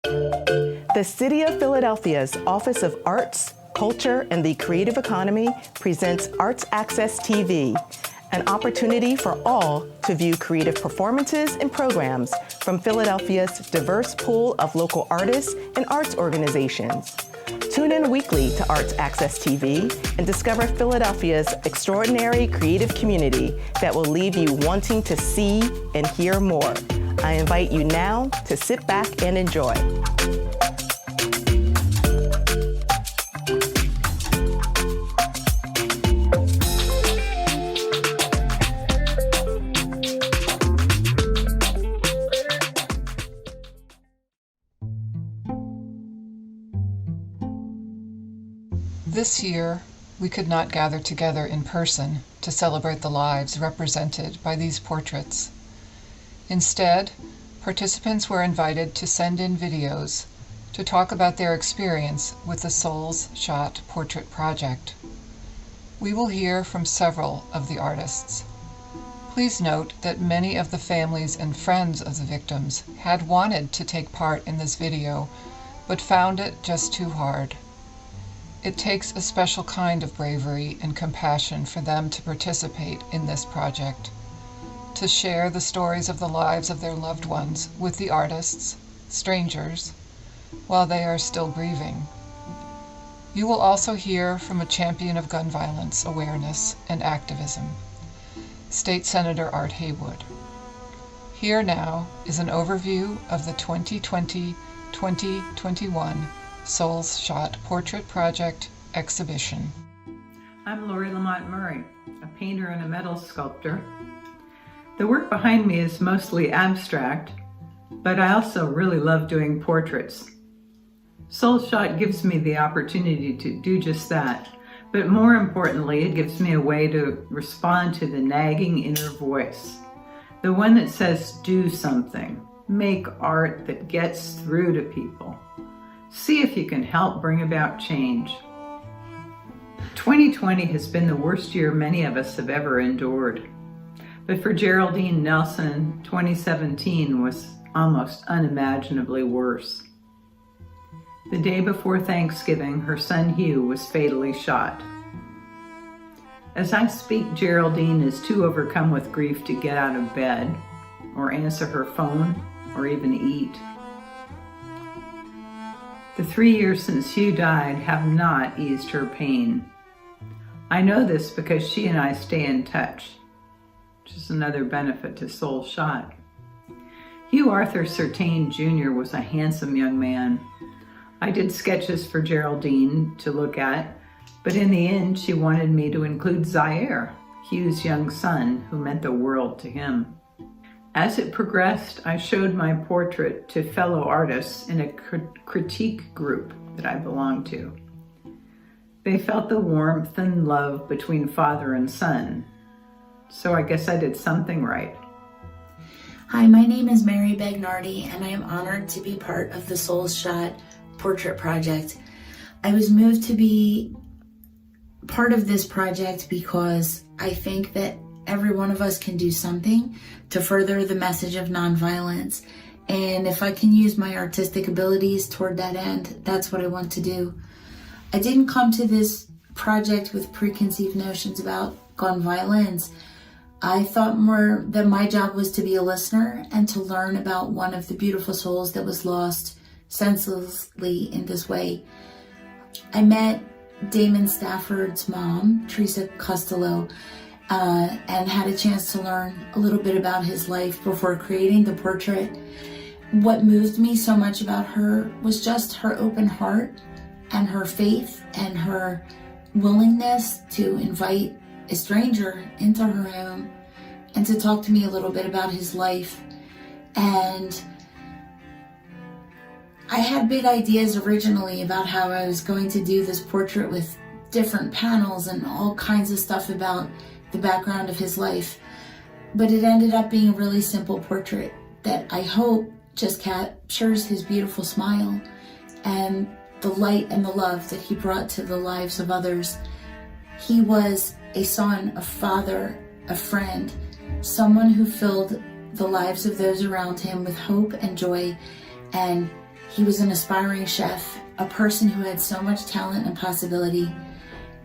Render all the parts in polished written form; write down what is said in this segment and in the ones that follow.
The City of Philadelphia's Office of Arts, Culture, and the Creative Economy presents Arts Access TV, an opportunity for all to view creative performances and programs from Philadelphia's diverse pool of local artists and arts organizations. Tune in weekly to Arts Access TV and discover Philadelphia's extraordinary creative community that will leave you wanting to see and hear more. I invite you now to sit back and enjoy. This year, we could not gather together in person to celebrate the lives represented by these portraits. Instead, participants were invited to send in videos to talk about their experience with the Souls Shot Portrait Project. We will hear from several of the artists. Please note that many of the families and friends of the victims had wanted to take part in this video, but found it just too hard. It takes a special kind of bravery and compassion for them to participate in this project, to share the stories of the lives of their loved ones with the artists, strangers, while they are still grieving. You will also hear from a champion of gun violence awareness and activism, State Senator Art Haywood. Here now is an overview of the 2020-2021 Souls Shot Portrait Project exhibition. I'm Lori Lamont Murray, a painter and a metal sculptor. The work behind me is mostly abstract, but I also really love doing portraits. Souls Shot gives me the opportunity to do just that, but more importantly, it gives me a way to respond to the nagging inner voice, the one that says, do something, make art that gets through to people. See if you can help bring about change. 2020 has been the worst year many of us have ever endured. But for Geraldine Nelson, 2017 was almost unimaginably worse. The day before Thanksgiving, her son Hugh was fatally shot. As I speak, Geraldine is too overcome with grief to get out of bed, or answer her phone, or even eat. The 3 years since Hugh died have not eased her pain. I know this because she and I stay in touch, which is another benefit to Souls Shot. Hugh Arthur Sertain Jr. was a handsome young man. I did sketches for Geraldine to look at, but in the end she wanted me to include Zaire, Hugh's young son, who meant the world to him. As it progressed, I showed my portrait to fellow artists in a critique group that I belonged to. They felt the warmth and love between father and son, so I guess I did something right. Hi, my name is Mary Bagnardi, and I am honored to be part of the Souls Shot Portrait Project. I was moved to be part of this project because I think that every one of us can do something to further the message of nonviolence. And if I can use my artistic abilities toward that end, that's what I want to do. I didn't come to this project with preconceived notions about gun violence. I thought more that my job was to be a listener and to learn about one of the beautiful souls that was lost senselessly in this way. I met Damon Stafford's mom, Teresa Costello, and had a chance to learn a little bit about his life before creating the portrait. What moved me so much about her was just her open heart and her faith and her willingness to invite a stranger into her home and to talk to me a little bit about his life. And I had big ideas originally about how I was going to do this portrait with different panels and all kinds of stuff about the background of his life. But it ended up being a really simple portrait that I hope just captures his beautiful smile and the light and the love that he brought to the lives of others. He was a son, a father, a friend, someone who filled the lives of those around him with hope and joy, and He was an aspiring chef, a person who had so much talent and possibility,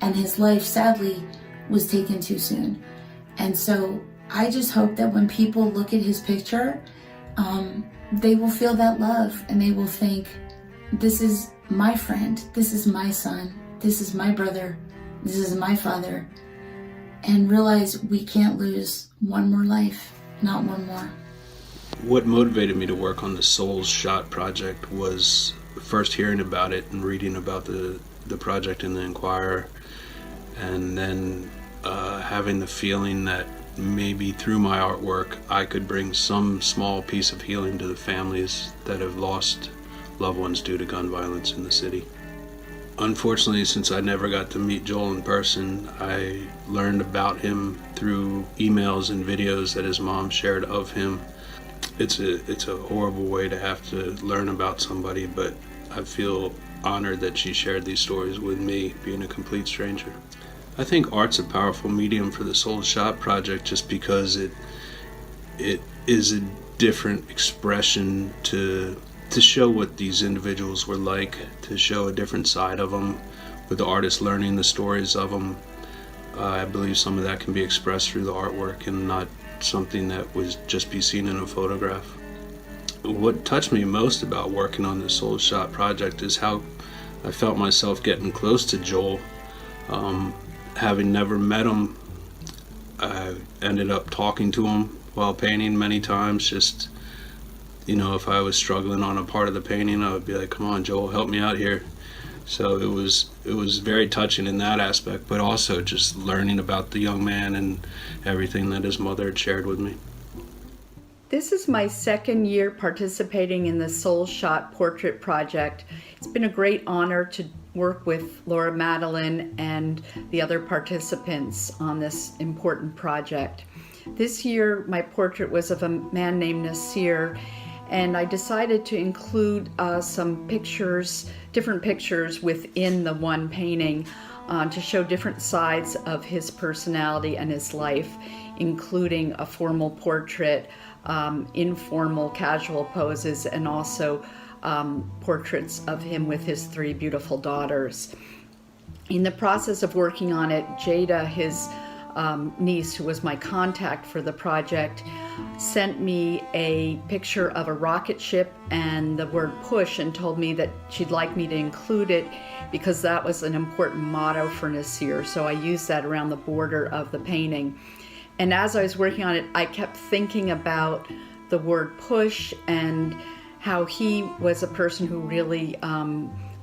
and his life, sadly, was taken too soon. And so I just hope that when people look at his picture, they will feel that love and they will think, this is my friend, this is my son, this is my brother, this is my father, and realize we can't lose one more life, not one more. What motivated me to work on the Souls Shot project was first hearing about it and reading about the project in the Inquirer, and then having the feeling that maybe through my artwork I could bring some small piece of healing to the families that have lost loved ones due to gun violence in the city. Unfortunately, since I never got to meet Joel in person, I learned about him through emails and videos that his mom shared of him. It's a horrible way to have to learn about somebody, but I feel honored that she shared these stories with me, being a complete stranger. I think art's a powerful medium for the Soul Shot project just because it is a different expression to show what these individuals were like, to show a different side of them, with the artist learning the stories of them. I believe some of that can be expressed through the artwork and not something that would just be seen in a photograph. What touched me most about working on the Soul Shot project is how I felt myself getting close to Joel. Having never met him, I ended up talking to him while painting many times. Just, you know, if I was struggling on a part of the painting, I would be like, come on, Joel, help me out here. So it was very touching in that aspect, but also just learning about the young man and everything that his mother had shared with me. This is my second year participating in the Soul Shot Portrait Project. It's been a great honor to work with Laura Madeline and the other participants on this important project. This year, my portrait was of a man named Nasir, and I decided to include some pictures, different pictures within the one painting to show different sides of his personality and his life, including a formal portrait, informal, casual poses, and also portraits of him with his 3 beautiful daughters. In the process of working on it, Jada, his niece, who was my contact for the project, sent me a picture of a rocket ship and the word push and told me that she'd like me to include it because that was an important motto for Nasir. So I used that around the border of the painting. And as I was working on it, I kept thinking about the word push and how he was a person who really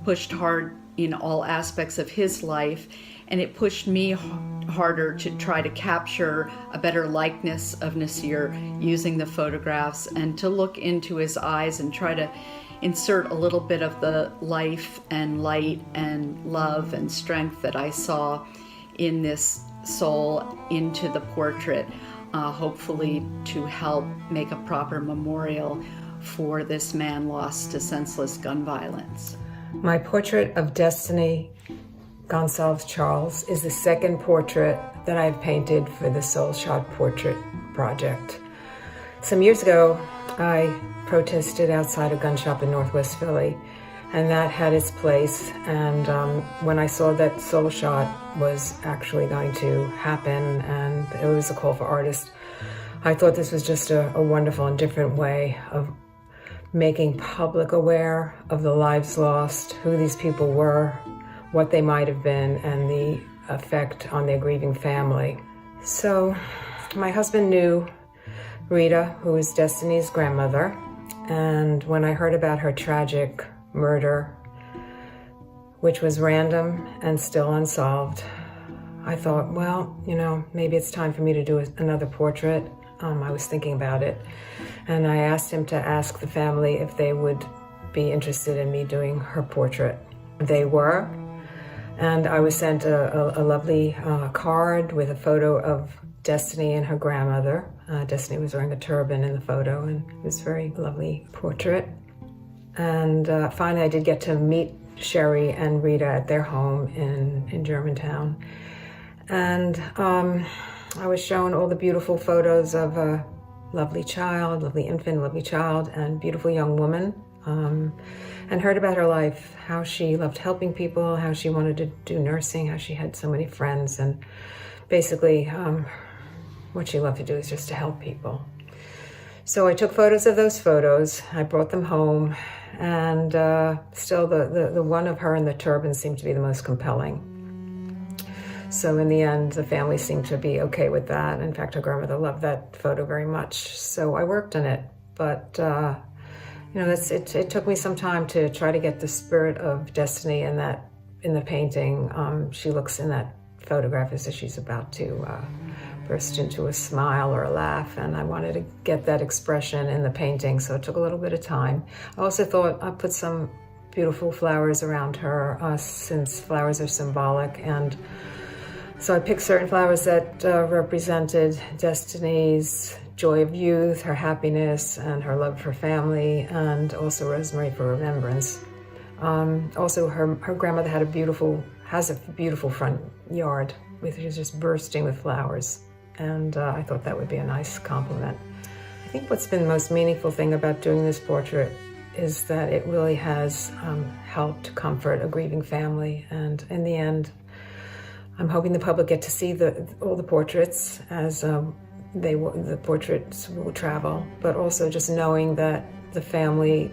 pushed hard in all aspects of his life. And it pushed me harder to try to capture a better likeness of Nasir using the photographs and to look into his eyes and try to insert a little bit of the life and light and love and strength that I saw in this soul into the portrait, hopefully to help make a proper memorial for this man lost to senseless gun violence. My portrait of Destiny Gonsalves Charles is the second portrait that I've painted for the Soul Shot Portrait Project. Some years ago, I protested outside a gun shop in Northwest Philly, and that had its place. And when I saw that Soul Shot was actually going to happen and it was a call for artists, I thought this was just a wonderful and different way of making public aware of the lives lost, who these people were, what they might have been, and the effect on their grieving family. So my husband knew Rita, who is Destiny's grandmother, and when I heard about her tragic murder, which was random and still unsolved, I thought, well, you know, maybe it's time for me to do another portrait. I was thinking about it, and I asked him to ask the family if they would be interested in me doing her portrait. They were, and I was sent a lovely card with a photo of Destiny and her grandmother. Destiny was wearing a turban in the photo, and it was a very lovely portrait. And finally, I did get to meet Sherry and Rita at their home in Germantown. And I was shown all the beautiful photos of a lovely child, lovely infant, lovely child, and beautiful young woman and heard about her life, how she loved helping people, how she wanted to do nursing, how she had so many friends, and basically what she loved to do is just to help people. So I took photos of those photos, I brought them home, and still the one of her in the turban seemed to be the most compelling. So in the end, the family seemed to be okay with that. In fact, her grandmother loved that photo very much, so I worked on it. But it took me some time to try to get the spirit of Destiny in the painting. She looks in that photograph as if she's about to burst into a smile or a laugh, and I wanted to get that expression in the painting, so it took a little bit of time. I also thought I'd put some beautiful flowers around her, since flowers are symbolic, and so I picked certain flowers that represented Destiny's joy of youth, her happiness, and her love for family, and also rosemary for remembrance. Also, her grandmother has a beautiful front yard, which is just bursting with flowers, and I thought that would be a nice compliment. I think what's been the most meaningful thing about doing this portrait is that it really has helped comfort a grieving family, and in the end, I'm hoping the public get to see all the portraits as the portraits will travel, but also just knowing that the family,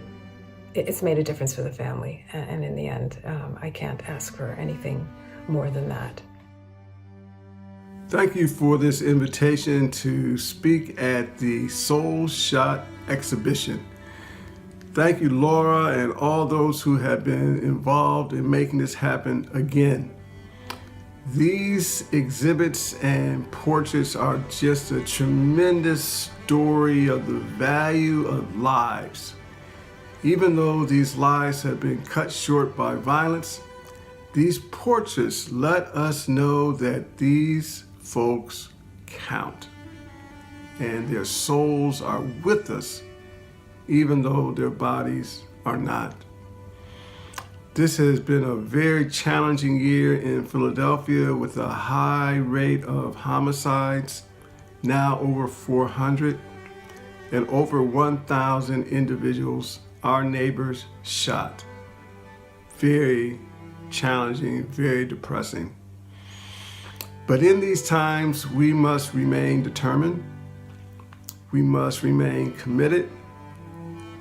it's made a difference for the family. And in the end, I can't ask for anything more than that. Thank you for this invitation to speak at the Soul Shot exhibition. Thank you, Laura, and all those who have been involved in making this happen again. These exhibits and portraits are just a tremendous story of the value of lives. Even though these lives have been cut short by violence, these portraits let us know that these folks count, and their souls are with us, even though their bodies are not. This has been a very challenging year in Philadelphia with a high rate of homicides, now over 400, and over 1,000 individuals, our neighbors, shot. Very challenging, very depressing. But in these times, we must remain determined. We must remain committed.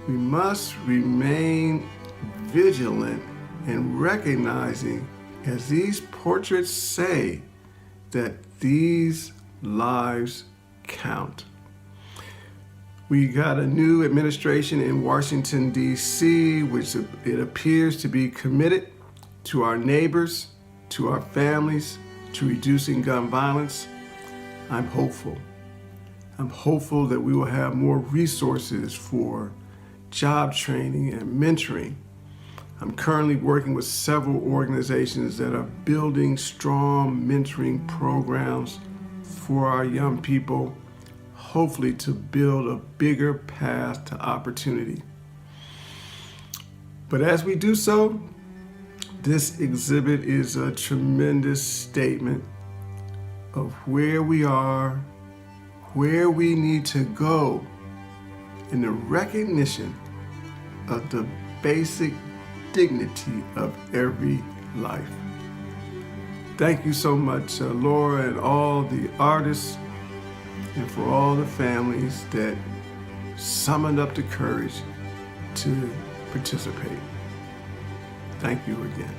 We must remain vigilant and recognizing, as these portraits say, that these lives count. We got a new administration in Washington, D.C., which it appears to be committed to our neighbors, to our families, to reducing gun violence. I'm hopeful. I'm hopeful that we will have more resources for job training and mentoring. I'm currently working with several organizations that are building strong mentoring programs for our young people, hopefully to build a bigger path to opportunity. But as we do so, this exhibit is a tremendous statement of where we are, where we need to go, in the recognition of the basic dignity of every life. Thank you so much, Laura, and all the artists, and for all the families that summoned up the courage to participate. Thank you again.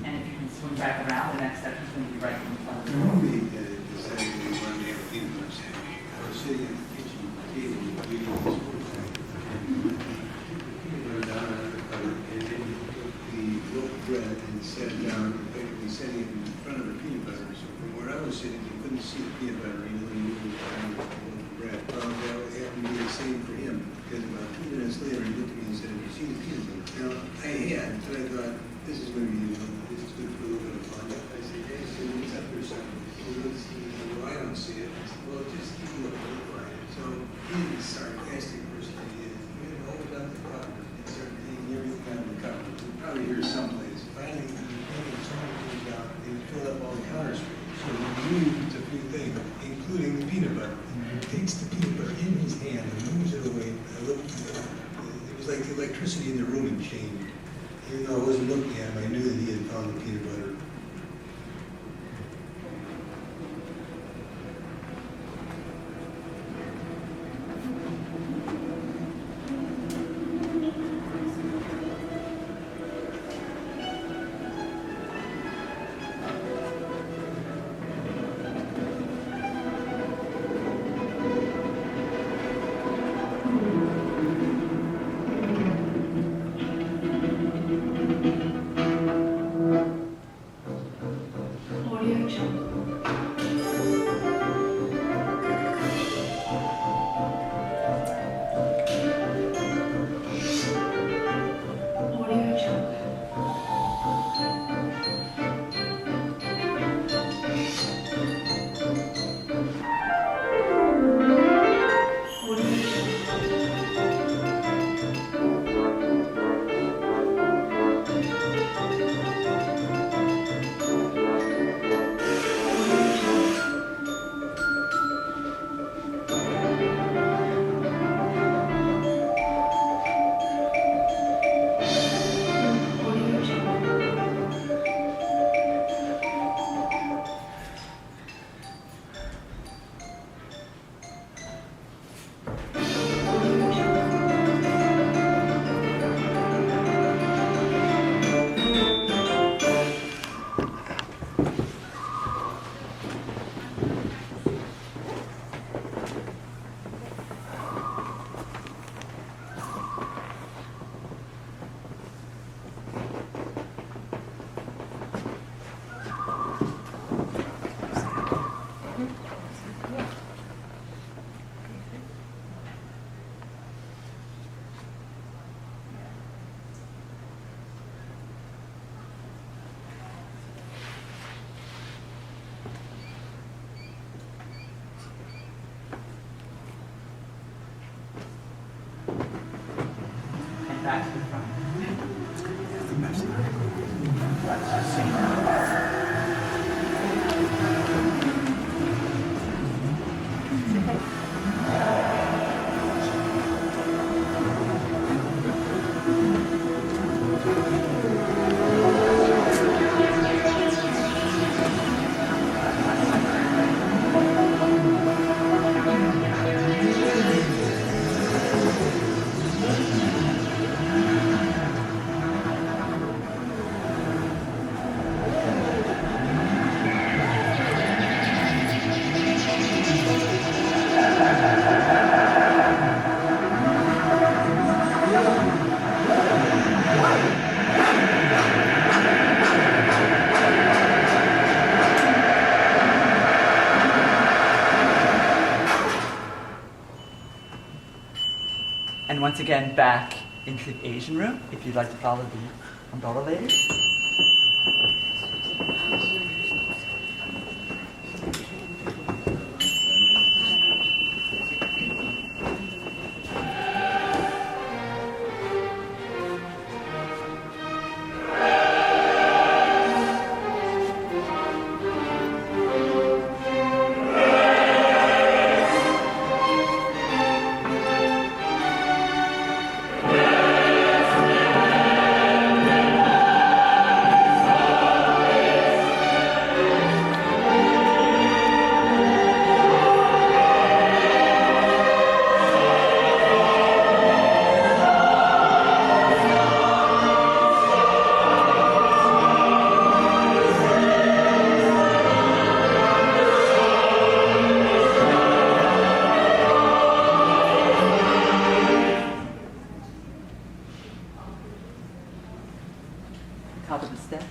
And if you can swing back around, the next section is going to be right in front of you. Normally, decided we wanted to have a peanut butter sandwich. I was sitting at the kitchen table reading the sports paper. Peanut butter down on the butter, and then he took the loaf of bread and sat down, effectively setting it in front of the peanut butter. So from where I was sitting, you couldn't see the peanut butter, even though you moved around the loaf of bread. Well, that happened to be the same for him, because about 2 minutes later, he looked at me and said, "Have you seen the peanut butter?" Now, I had, but I thought, this is going to be, this is good for a little bit of fun. I said, "Yes, it's up there somewhere." Well, I don't see it. I said, "Well, just keep looking, you'll find it." So he's a sarcastic person he is. He would hold up the cup and start taking everything out of the cup. You'll probably hear someplace. Finally, someone comes out and filled up all the counter space. So he moves a few things, including the peanut butter. He takes the peanut butter in his hand and moves it away. It was like the electricity in the room had changed. Even though I wasn't looking at him, I knew that he had found the peanut butter. And once again, back into the Asian room, if you'd like to follow the umbrella lady. Top of the steps.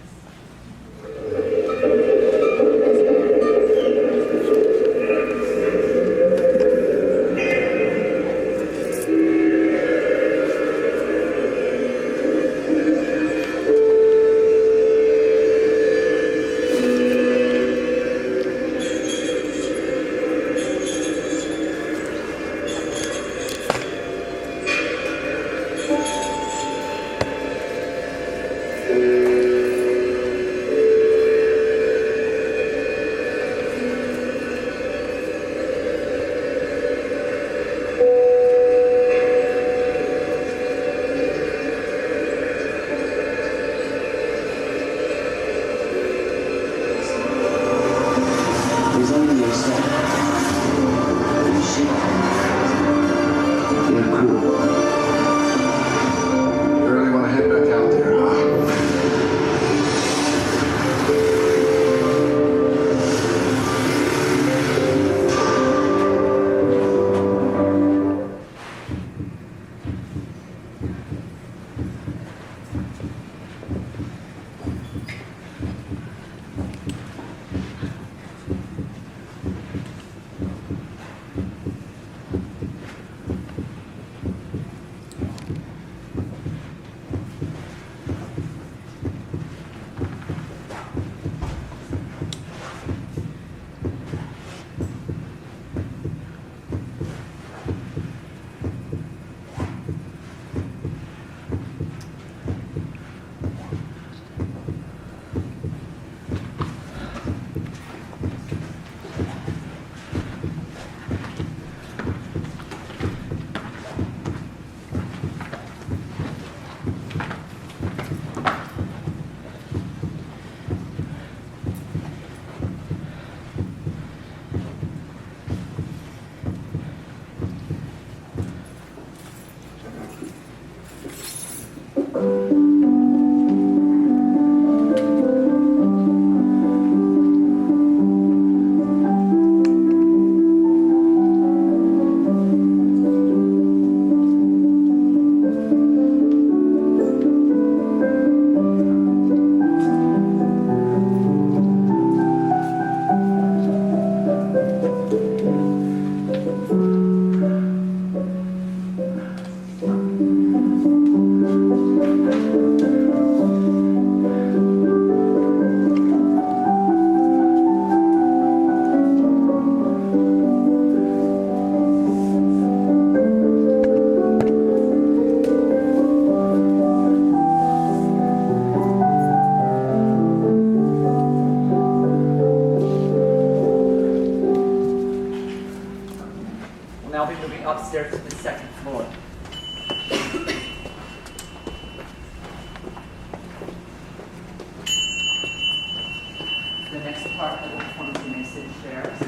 Upstairs to the second floor. The next part of the performance, you may sit in chairs.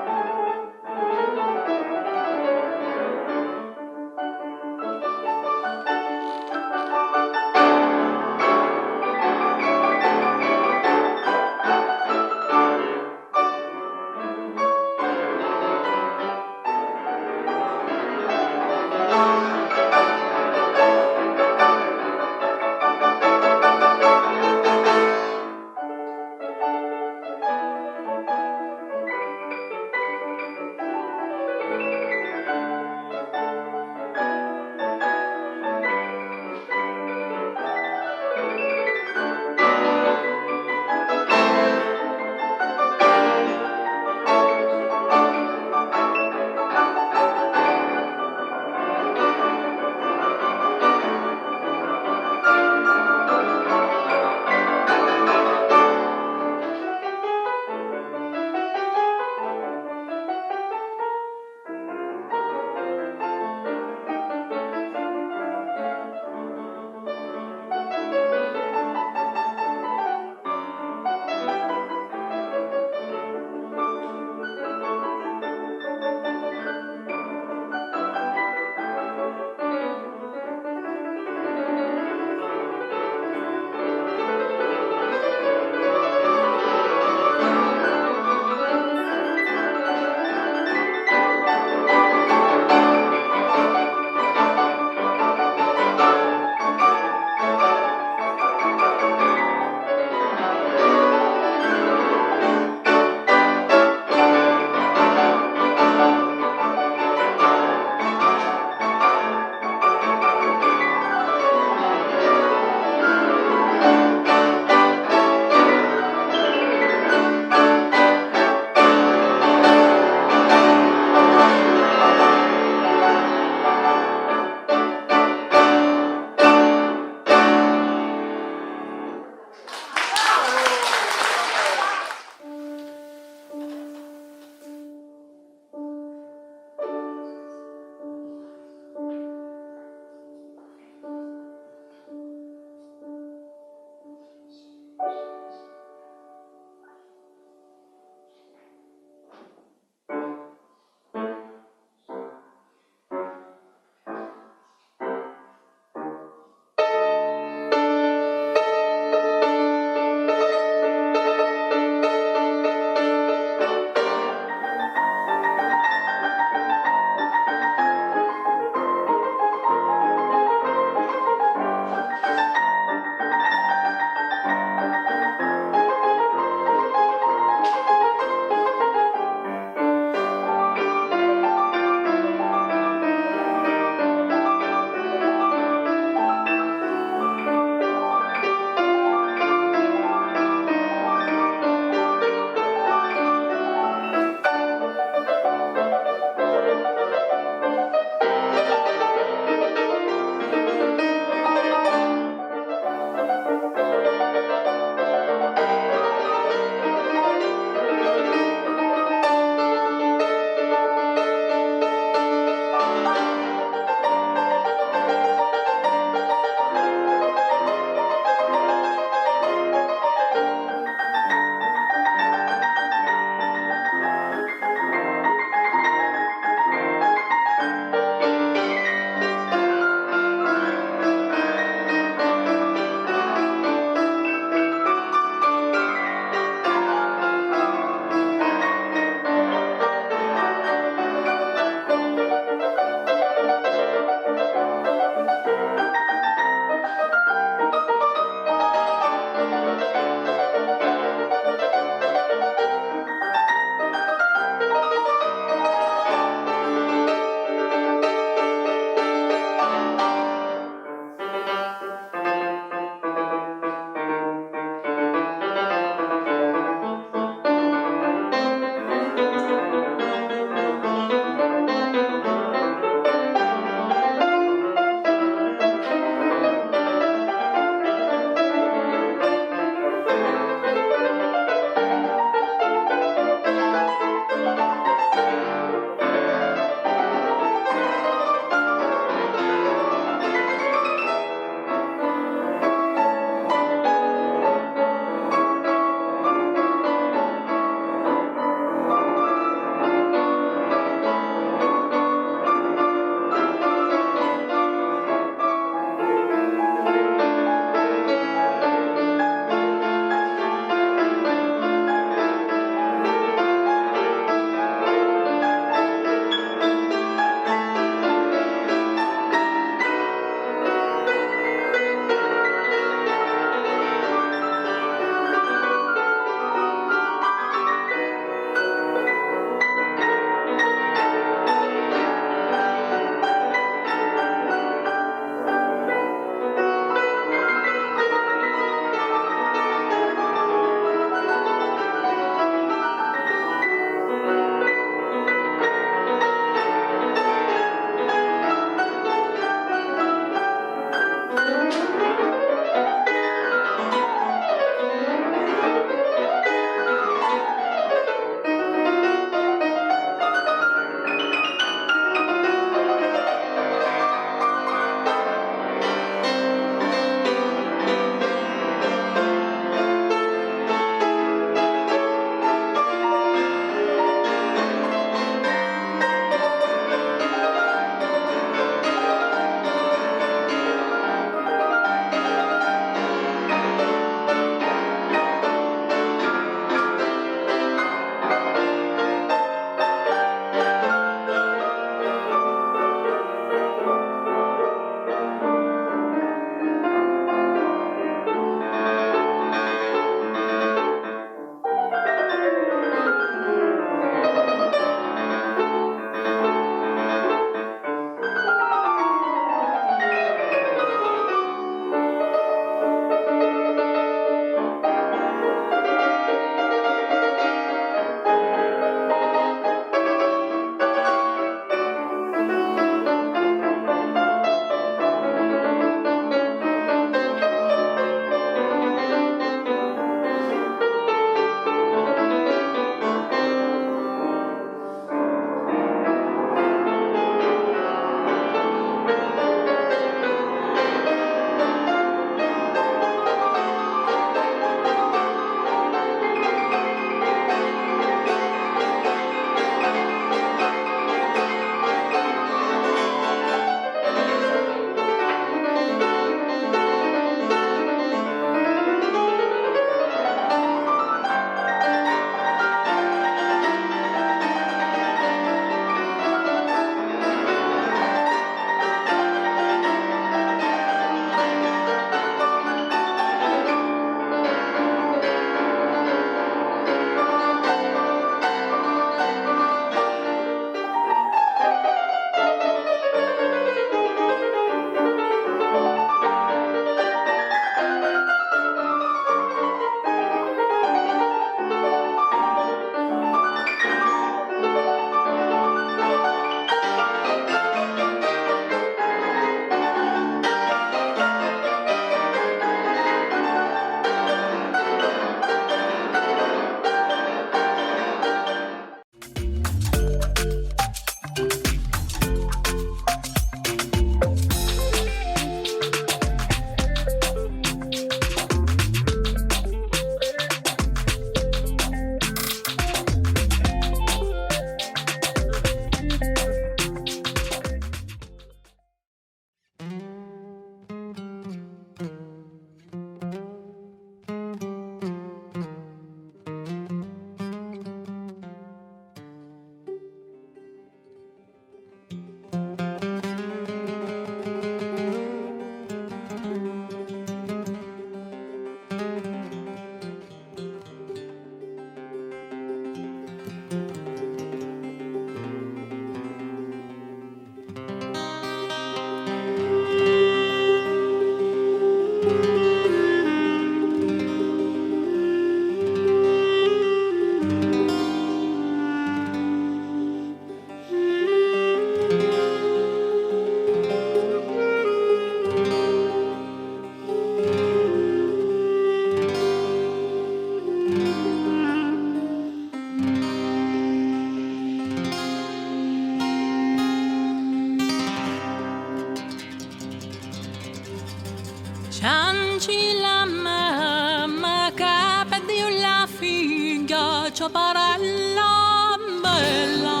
Cianci la mamma che perdiu la figlia, Cioparella bella.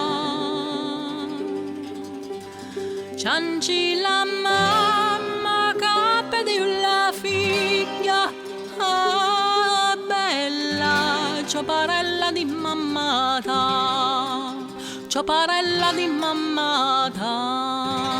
Cianci la mamma che perdiu la figlia, bella. Cioparella di mammata, Cioparella di mammata.